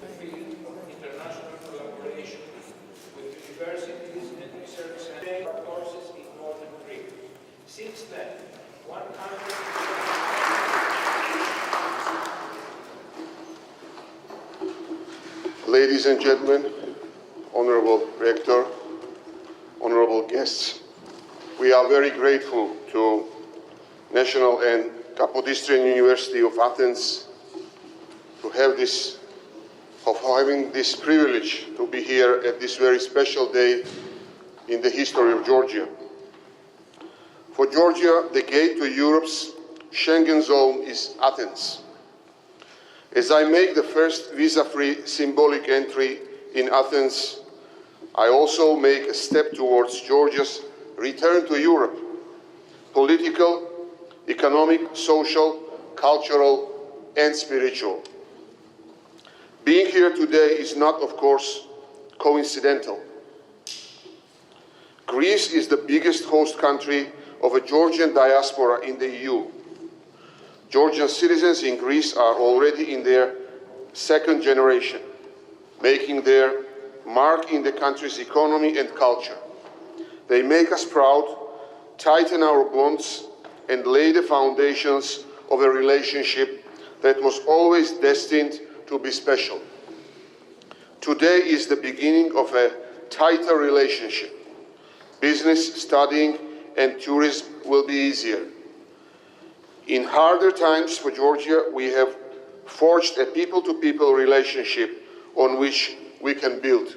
field of international collaboration with universities and research centers courses in northern Greece. Since then, 100. Ladies and gentlemen, Honorable Rector, honorable guests, we are very grateful to National and Kapodistrian University of Athens of having this privilege to be here at this very special day in the history of Georgia. For Georgia, the gate to Europe's Schengen zone is Athens. As I make the first visa-free symbolic entry in Athens, I also make a step towards Georgia's return to Europe, political, economic, social, cultural, and spiritual. Being here today is not, of course, coincidental. Greece is the biggest host country of a Georgian diaspora in the EU. Georgian citizens in Greece are already in their second generation, making their mark in the country's economy and culture. They make us proud, tighten our bonds, and lay the foundations of a relationship that was always destined to be special. Today is the beginning of a tighter relationship. Business, studying, and tourism will be easier. In harder times for Georgia, we have forged a people-to-people relationship on which we can build.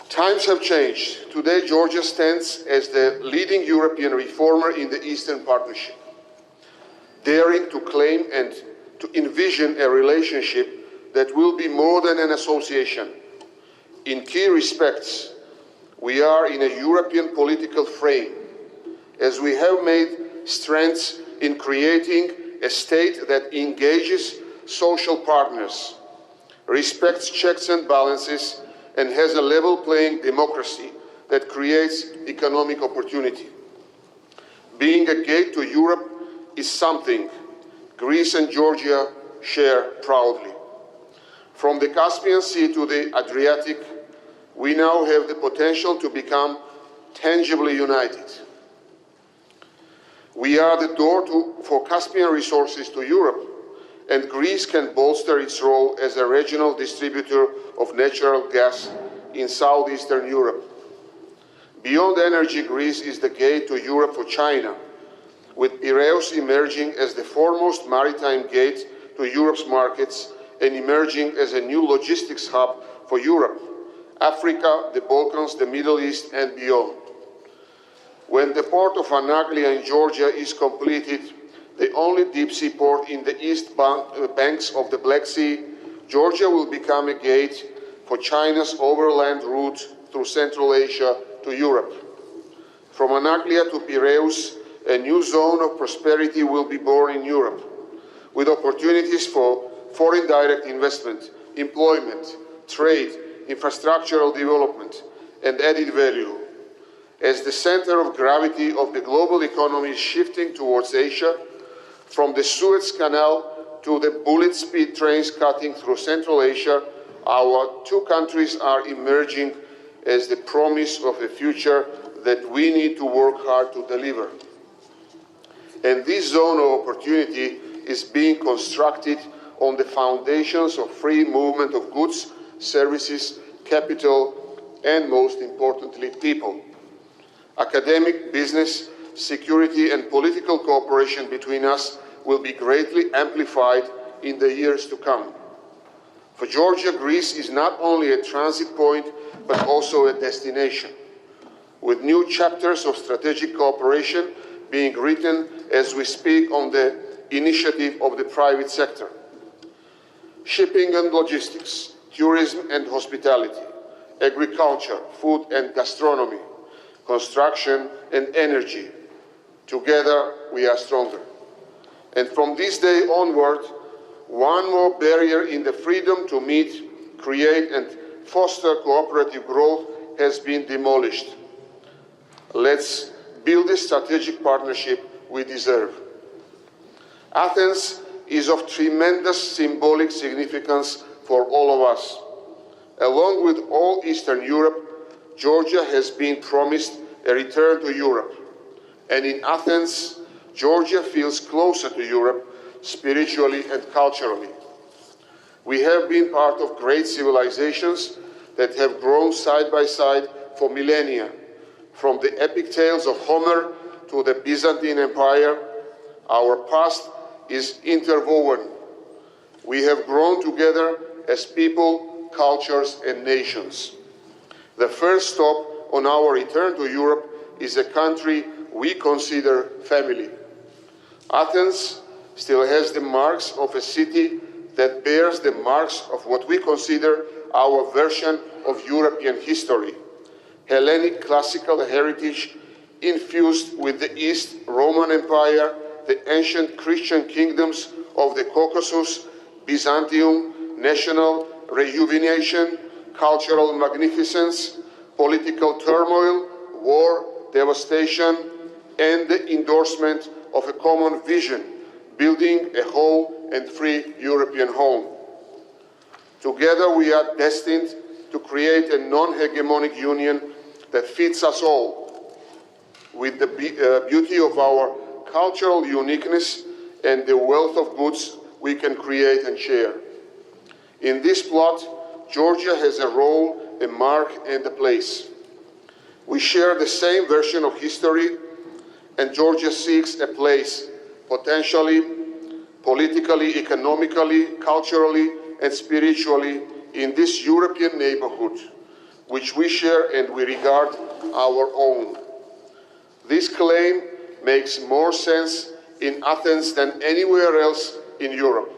Times have changed. Today, Georgia stands as the leading European reformer in the Eastern Partnership, daring to claim and to envision a relationship that will be more than an association. In key respects, we are in a European political frame, as we have made strides in creating a state that engages social partners, respects checks and balances, and has a level-playing democracy that creates economic opportunity. Being a gate to Europe is something Greece and Georgia share proudly. From the Caspian Sea to the Adriatic, we now have the potential to become tangibly united. We are the door for Caspian resources to Europe, and Greece can bolster its role as a regional distributor of natural gas in southeastern Europe. Beyond energy, Greece is the gate to Europe for China, with Piraeus emerging as the foremost maritime gate to Europe's markets and emerging as a new logistics hub for Europe, Africa, the Balkans, the Middle East, and beyond. When the port of Anaglia in Georgia is completed, the only deep-sea port in the east banks of the Black Sea, Georgia will become a gate for China's overland route through Central Asia to Europe. From Anaglia to Piraeus, a new zone of prosperity will be born in Europe, with opportunities for foreign direct investment, employment, trade, infrastructural development, and added value. As the center of gravity of the global economy is shifting towards Asia, from the Suez Canal to the bullet speed trains cutting through Central Asia, our two countries are emerging as the promise of a future that we need to work hard to deliver. And this zone of opportunity is being constructed on the foundations of free movement of goods, services, capital, and most importantly, people. Academic, business, security, and political cooperation between us will be greatly amplified in the years to come. For Georgia, Greece is not only a transit point, but also a destination, with new chapters of strategic cooperation being written as we speak on the initiative of the private sector. Shipping and logistics, tourism and hospitality, agriculture, food and gastronomy, construction and energy. Together we are stronger. And from this day onward, one more barrier in the freedom to meet, create and foster cooperative growth has been demolished. Let's build the strategic partnership we deserve. Athens is of tremendous symbolic significance for all of us. Along with all Eastern Europe, Georgia has been promised a return to Europe. And in Athens, Georgia feels closer to Europe spiritually and culturally. We have been part of great civilizations that have grown side by side for millennia, from the epic tales of Homer to the Byzantine Empire. Our past is interwoven. We have grown together as people, cultures, and nations. The first stop on our return to Europe is a country we consider family. Athens still has the marks of a city that bears the marks of what we consider our version of European history. Hellenic classical heritage infused with the East Roman Empire, the ancient Christian kingdoms of the Caucasus, Byzantium, national rejuvenation, cultural magnificence, political turmoil, war, devastation, and the endorsement of a common vision, building a whole and free European home. Together we are destined to create a non-hegemonic union that fits us all, with the beauty of our cultural uniqueness and the wealth of goods we can create and share. In this plot, Georgia has a role, a mark, and a place. We share the same version of history, and Georgia seeks a place, potentially, politically, economically, culturally, and spiritually, in this European neighborhood, which we share and we regard our own. This claim makes more sense in Athens than anywhere else in Europe.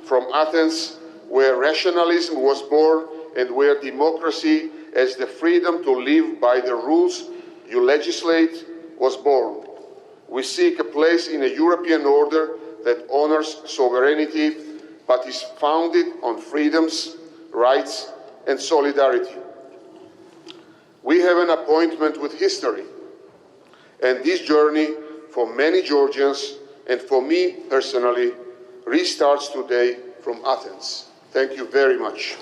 From Athens, where rationalism was born and where democracy as the freedom to live by the rules you legislate was born. We seek a place in a European order that honors sovereignty, but is founded on freedoms, rights, and solidarity. We have an appointment with history, and this journey for many Georgians, and for me personally, restarts today from Athens. Thank you very much.